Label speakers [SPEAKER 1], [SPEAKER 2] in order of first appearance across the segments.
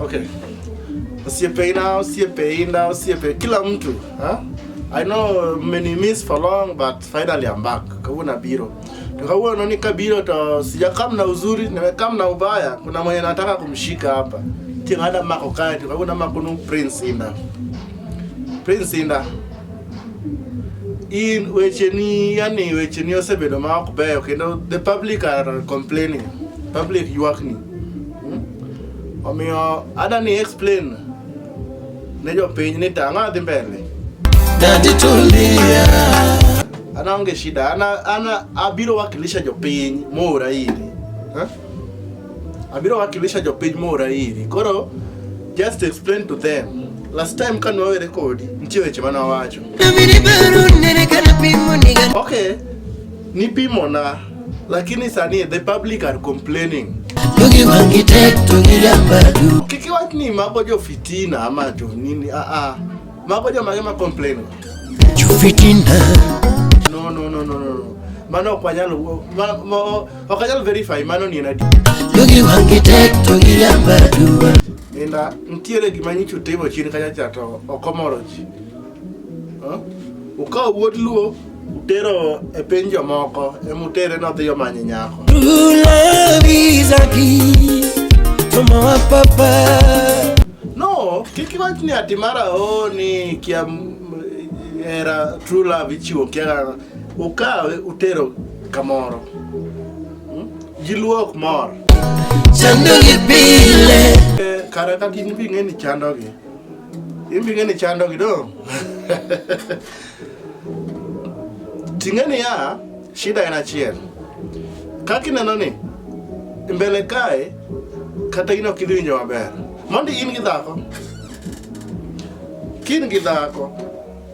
[SPEAKER 1] Okay. Usiepe kila mtu, I know many miss for long, but finally I'm back. Kawuna biro. Tukawuna noni kabiro to sijakam na uzuri, nimekam na ubaya. Kuna mwenye nataka kumshika hapa. Tingada makokai, tukawuna makunu Prince Indah. Prince Indah. In wecheni osebedo ma ok beyo kendo the public are complaining. Public yuakni. Omiyo adani explain ne jopiny ni tang'a dhi mbele. Ana onge shida. Ana abiro wakilisha jopiny mora iri. Abiro wakilisha jopiny mora iri. Koro just explain to them. Last time kan wawe record nitie weche mana wacho. Okay. Nipimo na lakini sani the public are complaining. Kiki wat ni mago jo fitina ama jo nini mago jo magema complain jo fitina no mano kwanyalo okanyalo verify mano ni na enda ntiere gima nyicho timo chini kanya chato okomoroji ukaw wuod luo utero e penjo moko emutere no dhiyo manye nyako. No, kiki wach ni atimara ni kia era true love ichiwo kia ukawe utero kamoro. Jiluok mor. Chandogi pile. Karakati nipi ngeni chandogi. Imbi ngeni chandogi do. Tingeni ya shida inachiel. Kaki nanoni mbele kae kata ino kidhinjo maber. Mondi in gi dhako. Kin gi dhako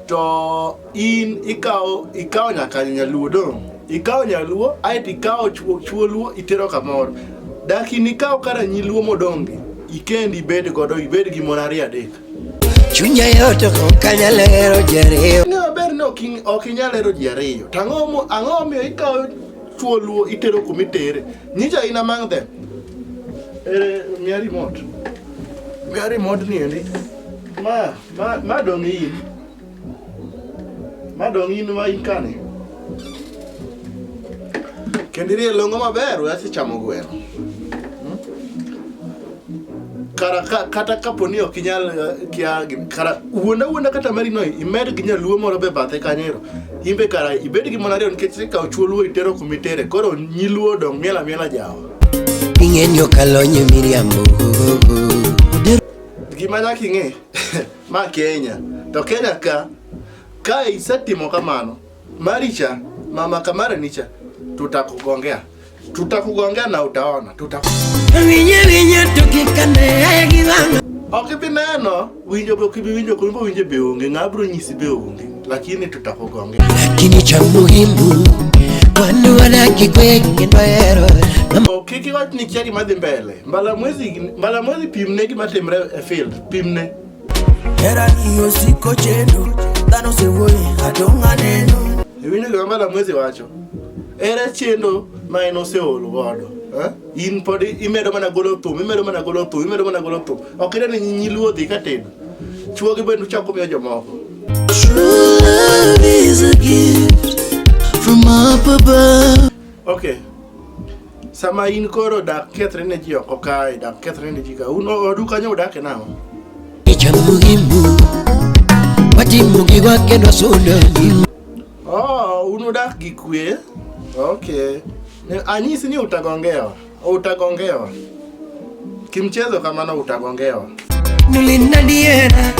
[SPEAKER 1] to in ikaw nyaka nyaluo do. Ikaw nyaluo aiti ikaw chuo luo itero kamoro. Daki nikaw kara nyiluo modongi. Ikendi ibed godo ibed gi monari adek. Chunya yoto kanyalero jariyo. Ne ber no okinyalero jariyo. Ang'o mi ikaw chuo luo itero kumitere. Nyicha in among them. Miari mod ni endi. Ma dong in. Ma dong in ma in kane. Kendiri longo maber wasi chamo gweno. Kata kaponi okinyal kara wuonda kata mari no imed ginya luo moro be bathe kanyero. Imbe kara ibed gi monari on ketsi ka chuo luo itero kumitere. Koro nyiluo dong miela jawa. Ing'enyo kalonye miriambo. Gima nyaki ng'e ma Kenya. To Kenya ka isetimo kamano maricha mama kamara nicha tutakugongea na utaona winye tukikane givanga. Okibineno winjo kumbo winje beonge ngabro nyisi beonge lakini tutakugongea. Lakini cha muhimu wanu wanakikwenye ndoero. Kiki wat ni kiari madhi mbele. Mbala mwezi pimne gi matemre e field. Pimne. Era niyo siko chendo. Dano se woi adonga neno. Winyo gi mbala mwezi wacho. Era chendo ma eno se olu godo. In podi imedo mana golo thum. Okire ni nyiluo dhi katedo. Chuo gi bendu chako miyo jomoko. True love is a gift from up above. Okay. Sama in koro dak kethre ne ji oko kae, dak kethre ne ji ka. Odu kanyo udake nao. Icha muhimu wati mugi wake ndo suda. Unu dak gi kwe. Okay. Anyisi ni utagongewa. Kimchezo kama na utagongewa. Nulinda diera.